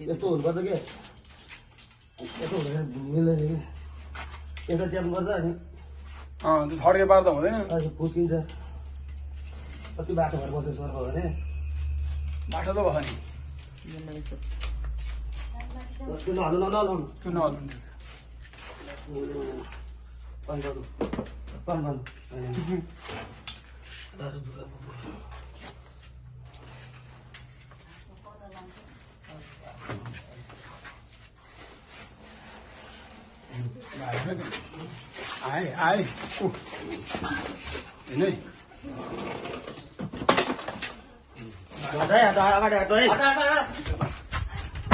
यस्तो हुनुपर्छ के यस्तो हुँदैन मिल्दैन कि यता च्याप्नुपर्छ अनि त्यो छड्के पार्दा हुँदैन अनि फुस्किन्छ कति बाटो भएर बसेको सर्फ भने बाटो त भयो नि त्यो नहाल्नु नहाल्नु त्यो नहाल्नु आए आए नहीं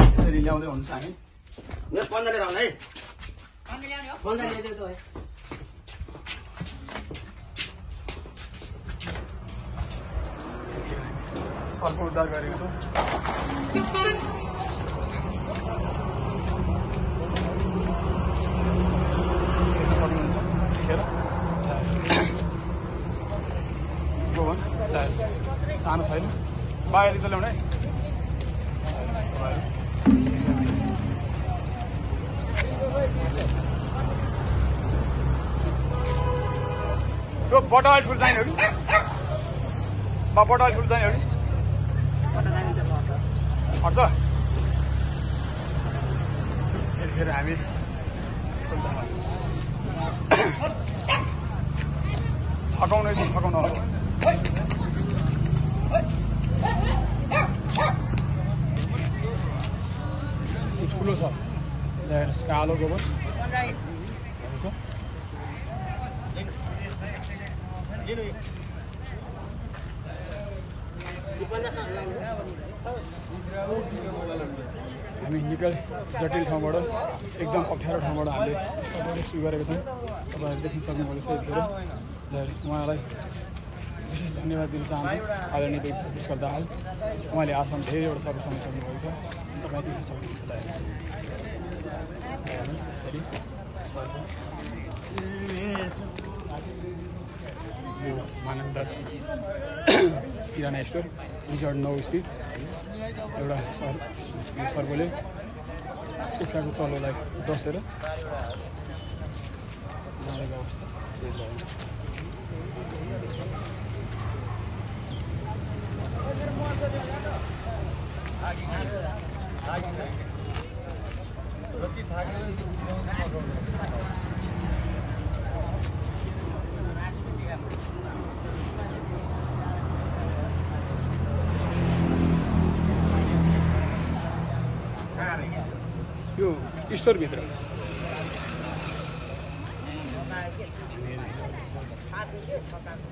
यसरी ल्याउँदै हुन्छ हामी सर्फ उद्धार गरेको छौँ सक्नुहुन्छ देखेर गोवन सानो छैन बाहिर चाहिँ ल्याउने त्यो बटाल फुल चाहिने हो कि बटाल फुल चाहिने हो कि पर्छ यतिखेर हामी थकाउनै चाहिँ थकाउनु होला ठुलो छ कालो गोबर हामी निकै जटिल ठाउँबाट एकदम अप्ठ्यारो ठाउँबाट हामीले रेस्क्यु गरेका छौँ तपाईँहरू देख्न सक्नुभएको छ यतिखेर उहाँलाई विशेष धन्यवाद दिन चाहन्छु आदरणीय पुष्कर दाहाल उहाँले आसाम धेरैवटा सबै सक्नुभएको छ तपाईँ देख्न सक्नुहुन्छ यसरी यो मानन्दा किराना स्टोर रिजर्ट 9 स्थित एउटा सर्वले कुखुराको चलोलाई डसेर मरेको अवस्था यो स्टोरभित्र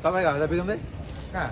तपाईँको हात बिगाउँदै कहाँ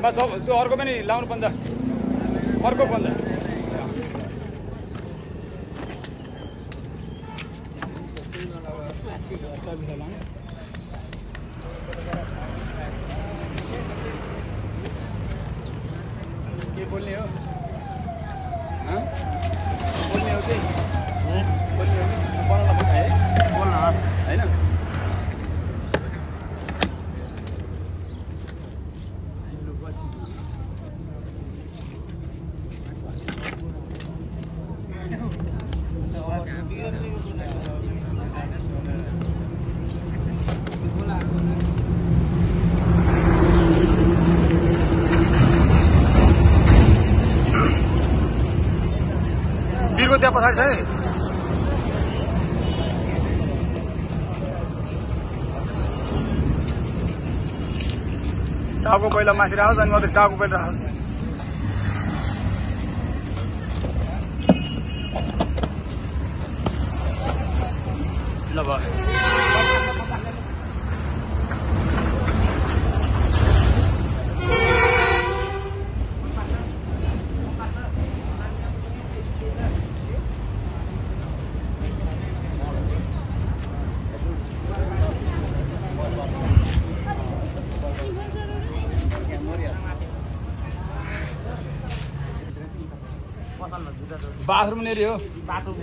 बस त्यो अर्को पनि लाउनु पर्छ अर्को पर्छ के बोल्ने हो बोल्ने हो चाहिँ बोल्ने हो बनाउन पर्छ है बोल्न होइन वीरको त्यहाँ पछाडि छ है टाउको पहिला माथि राखोस् अनि मात्रै टाउको पहिला राखोस्। ल भयो। बाथरूम नेरी हो बाथरूम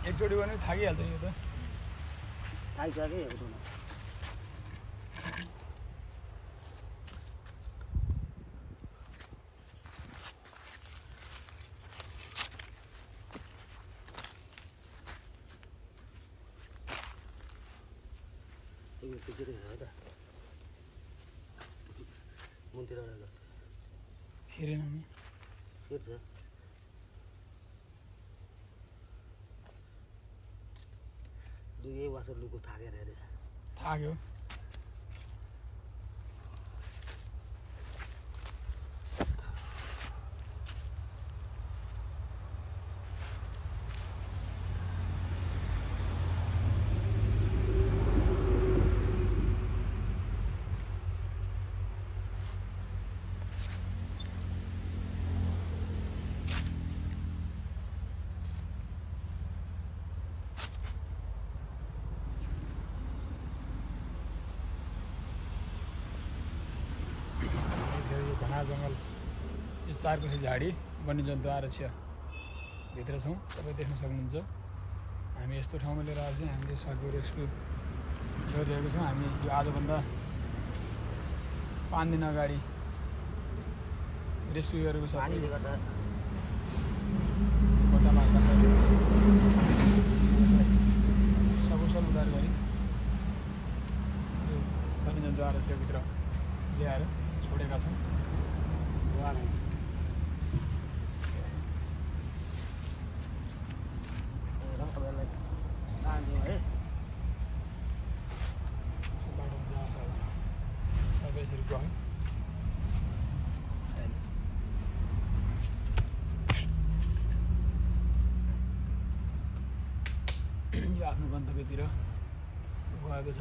एकचोटि भने थाकिहाल्छ यो त थाकिसके फेरेन नि दुई वासर लुको थाकेर अरे थाक्यो जङ्गल यो 4 कोसी झाडी वन्यजन्तु आरक्ष भित्र छौँ तपाईँ देख्न सक्नुहुन्छ हामी यस्तो ठाउँमा लिएर आएर चाहिँ हामीले सर्भे रेस्क्यु गरिरहेको छौँ हामी यो आजभन्दा 5 दिन अगाडि रेस्क्यु गरेको छ सकुशल उद्धार गरी यो वन्यजन्तु आरक्षभित्र ल्याएर छोडेका छौँ यो आफ्नो गन्तव्यतिर गएको छ।